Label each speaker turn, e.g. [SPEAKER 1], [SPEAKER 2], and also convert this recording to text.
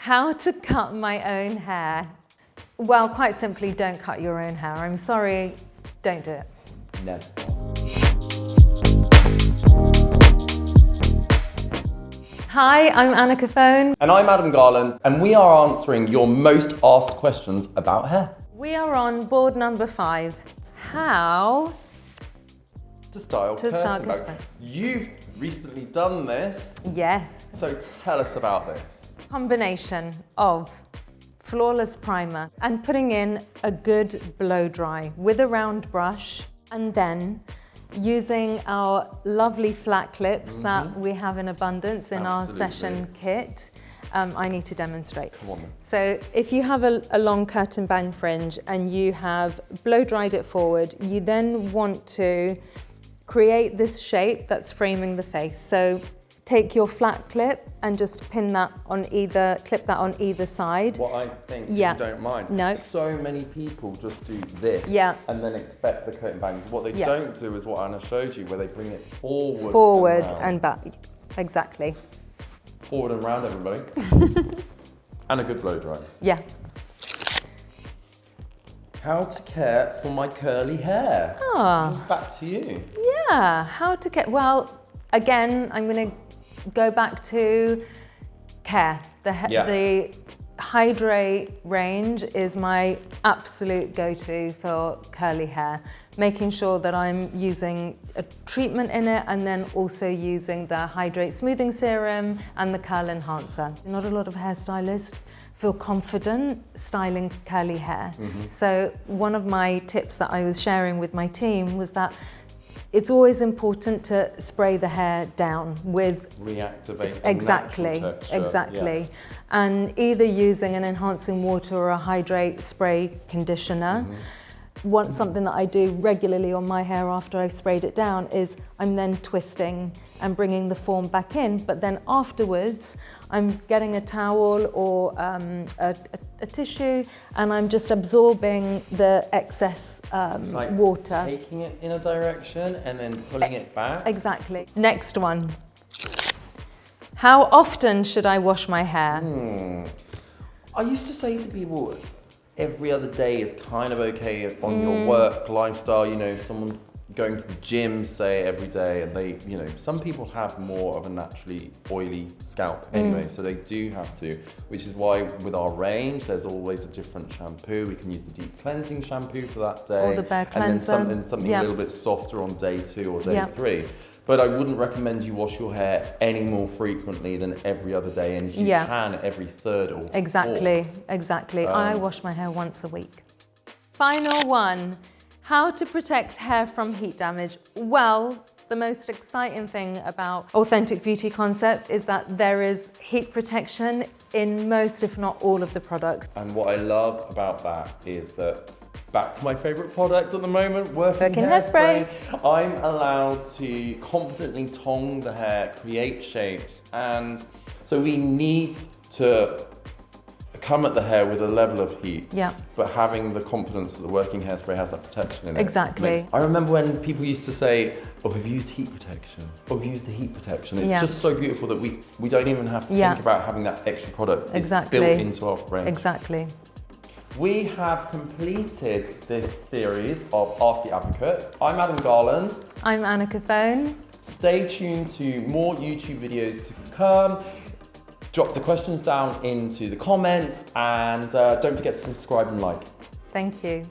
[SPEAKER 1] How to cut my own hair. Well, quite simply, don't cut your own hair. I'm sorry, don't do it.
[SPEAKER 2] No.
[SPEAKER 1] Hi, I'm Anna Cofone.
[SPEAKER 2] And I'm Adam Garland, and we are answering your most asked questions about hair.
[SPEAKER 1] We are on board number 5. How
[SPEAKER 2] To style
[SPEAKER 1] to style
[SPEAKER 2] curtain back. You've recently done this,
[SPEAKER 1] Yes.
[SPEAKER 2] so tell us about this.
[SPEAKER 1] Combination of flawless primer and putting in a good blow dry with a round brush, and then using our lovely flat clips that we have in abundance in our session kit. I need to demonstrate.
[SPEAKER 2] Come on then.
[SPEAKER 1] So if you have a long curtain bang fringe and you have blow dried it forward, you then want to create this shape that's framing the face. So take your flat clip and just clip that on either side.
[SPEAKER 2] What I think,
[SPEAKER 1] Yeah.
[SPEAKER 2] if you don't mind,
[SPEAKER 1] No.
[SPEAKER 2] so many people just do this
[SPEAKER 1] Yeah.
[SPEAKER 2] and then expect the curtain bang. What they
[SPEAKER 1] Yeah.
[SPEAKER 2] don't do is what Anna showed you, where they bring it forward
[SPEAKER 1] And back. Exactly.
[SPEAKER 2] Forward and round, everybody. And a good blow dry.
[SPEAKER 1] Yeah.
[SPEAKER 2] How to care for my curly hair. Back to you.
[SPEAKER 1] Yeah, how to get, well, again, I'm gonna go back to care. The Hydrate range is my absolute go-to for curly hair. Making sure that I'm using a treatment in it and then also using the Hydrate Smoothing Serum and the Curl Enhancer. Not a lot of hairstylists feel confident styling curly hair. So one of my tips that I was sharing with my team was that it's always important to spray the hair down with
[SPEAKER 2] Reactivate a
[SPEAKER 1] exactly,
[SPEAKER 2] natural texture.
[SPEAKER 1] exactly,
[SPEAKER 2] Yeah.
[SPEAKER 1] and either using an enhancing water or a hydrate spray conditioner. Something that I do regularly on my hair after I've sprayed it down is I'm then twisting and bringing the form back in, but then afterwards I'm getting a towel or a tissue and I'm just absorbing the excess
[SPEAKER 2] Like
[SPEAKER 1] water.
[SPEAKER 2] taking it in a direction and then pulling it back.
[SPEAKER 1] Exactly. Next one. How often should I wash my hair?
[SPEAKER 2] I used to say to people, every other day is kind of okay on your work lifestyle. You know, if someone's going to the gym, say, every day, and they, you know, some people have more of a naturally oily scalp anyway, so they do have to, which is why with our range, there's always a different shampoo. We can use the deep cleansing shampoo for that day.
[SPEAKER 1] Or the bare cleanser.
[SPEAKER 2] And then something a little bit softer on day 2 or day 3. But I wouldn't recommend you wash your hair any more frequently than every other day, and if you can, every 3rd or 4th.
[SPEAKER 1] Exactly. I wash my hair once a week. Final one. How to protect hair from heat damage. Well, the most exciting thing about Authentic Beauty Concept is that there is heat protection in most, if not all, of the products.
[SPEAKER 2] And what I love about that is that, back to my favourite product at the moment, working
[SPEAKER 1] hairspray.
[SPEAKER 2] I'm allowed to confidently tong the hair, create shapes, and so we need to come at the hair with a level of heat, but having the confidence that the working hairspray has that protection in it.
[SPEAKER 1] Exactly.
[SPEAKER 2] I remember when people used to say, oh, we've used heat protection, oh, we've used the heat protection. It's just so beautiful that we don't even have to think about having that extra product. It's built into our brain.
[SPEAKER 1] Exactly.
[SPEAKER 2] We have completed this series of Ask the Advocates. I'm Adam Garland.
[SPEAKER 1] I'm Anna Cofone.
[SPEAKER 2] Stay tuned to more YouTube videos to come. Drop the questions down into the comments and don't forget to subscribe and like.
[SPEAKER 1] Thank you.